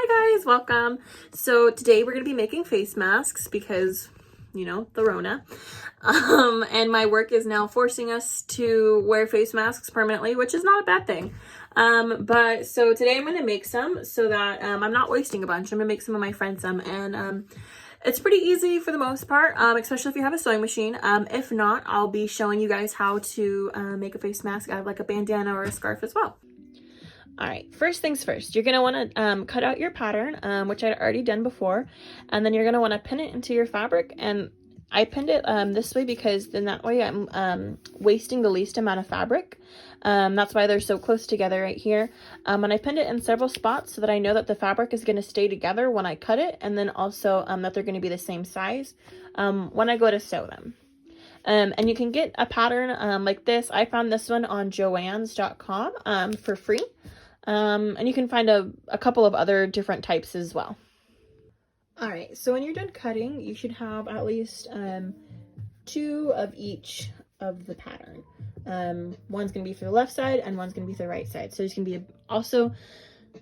Hi guys, welcome. So today we're gonna be making face masks because, you know, the Rona. And my work is now forcing us to wear face masks permanently, which is not a bad thing. But so today I'm gonna make some so that I'm not wasting a bunch. I'm gonna make some of my friends some, and it's pretty easy for the most part, especially if you have a sewing machine. If not, I'll be showing you guys how to make a face mask out of like a bandana or a scarf as well. All right, first things first, you're going to want to cut out your pattern, which I'd already done before, and then you're going to want to pin it into your fabric. And I pinned it this way because then that way I'm wasting the least amount of fabric. That's why they're so close together right here. And I pinned it in several spots so that I know that the fabric is going to stay together when I cut it, and then also that they're going to be the same size when I go to sew them. And you can get a pattern like this. I found this one on joanns.com for free. And you can find a couple of other different types as well. All right, so when you're done cutting, you should have at least 2 of each of the pattern. One's gonna be for the left side and one's gonna be for the right side. So there's gonna be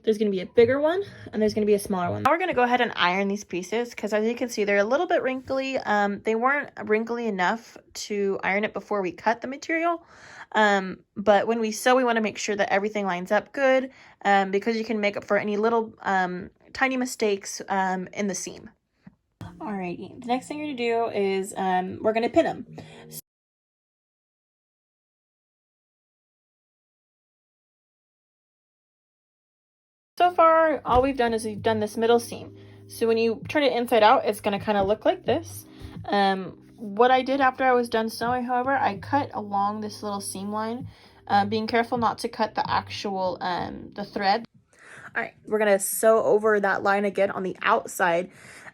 there's gonna be a bigger one and there's gonna be a smaller one. Now we're gonna go ahead and iron these pieces because as you can see, they're a little bit wrinkly. They weren't wrinkly enough to iron it before we cut the material. But when we sew, we want to make sure that everything lines up good, because you can make up for any little tiny mistakes in the seam. Alrighty, the next thing you're gonna do is we're gonna pin them. So far, all we've done is we've done this middle seam. So when you turn it inside out, it's gonna kind of look like this. What I did after I was done sewing, however, I cut along this little seam line, being careful not to cut the actual the thread. All right, we're gonna sew over that line again on the outside.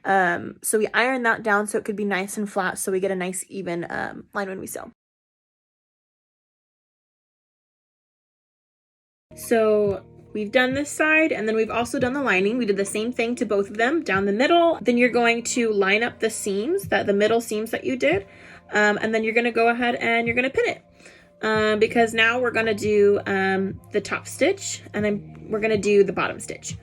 So we iron that down so it could be nice and flat, so we get a nice even line when we sew. So we've done this side, and then we've also done the lining. We did the same thing to both of them down the middle. Then you're going to line up the seams, the middle seams that you did, and then you're going to go ahead and you're going to pin it, because now we're going to do the top stitch, and then we're going to do the bottom stitch.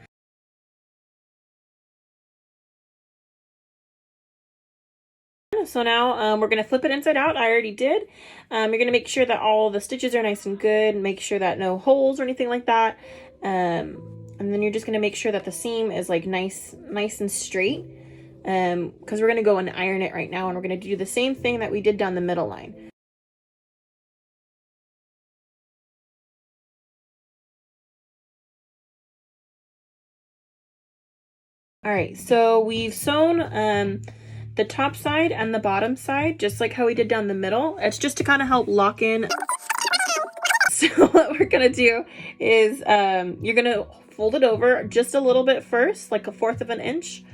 So now we're going to flip it inside out. I already did. You're going to make sure that all the stitches are nice and good. Make sure that no holes or anything like that. And then you're just going to make sure that the seam is like nice and straight. Because we're going to go and iron it right now. And we're going to do the same thing that we did down the middle line. All right, so we've sewn the top side and the bottom side, just like how we did down the middle. It's just to kind of help lock in. So what we're gonna do is you're gonna fold it over just a little bit first, like 1/4 of an inch,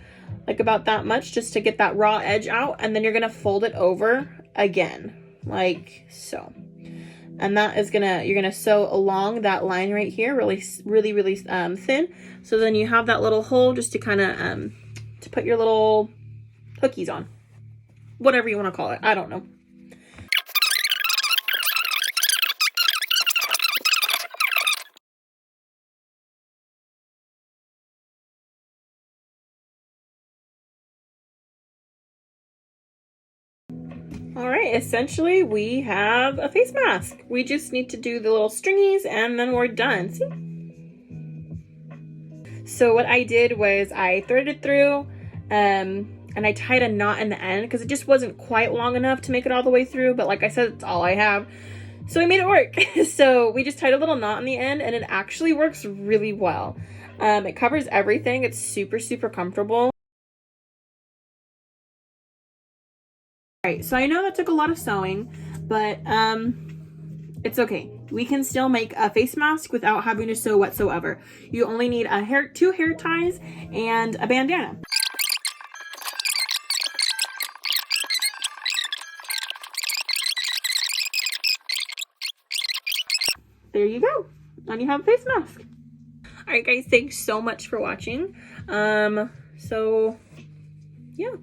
like about that much, just to get that raw edge out. And then you're gonna fold it over again, like so. And that is you're gonna sew along that line right here, really thin. So then you have that little hole just to kind of to put your little hookies on, whatever you want to call it. I don't know. All right, essentially we have a face mask. We just need to do the little stringies and then we're done. See? So what I did was I threaded through, and I tied a knot in the end because it just wasn't quite long enough to make it all the way through. But like I said, it's all I have. So I made it work. So we just tied a little knot in the end and it actually works really well. It covers everything. It's super comfortable. All right, so I know that took a lot of sewing, but it's okay. We can still make a face mask without having to sew whatsoever. You only need 2 hair ties and a bandana. There you go. And you have a face mask. All right, guys, thanks so much for watching. So yeah.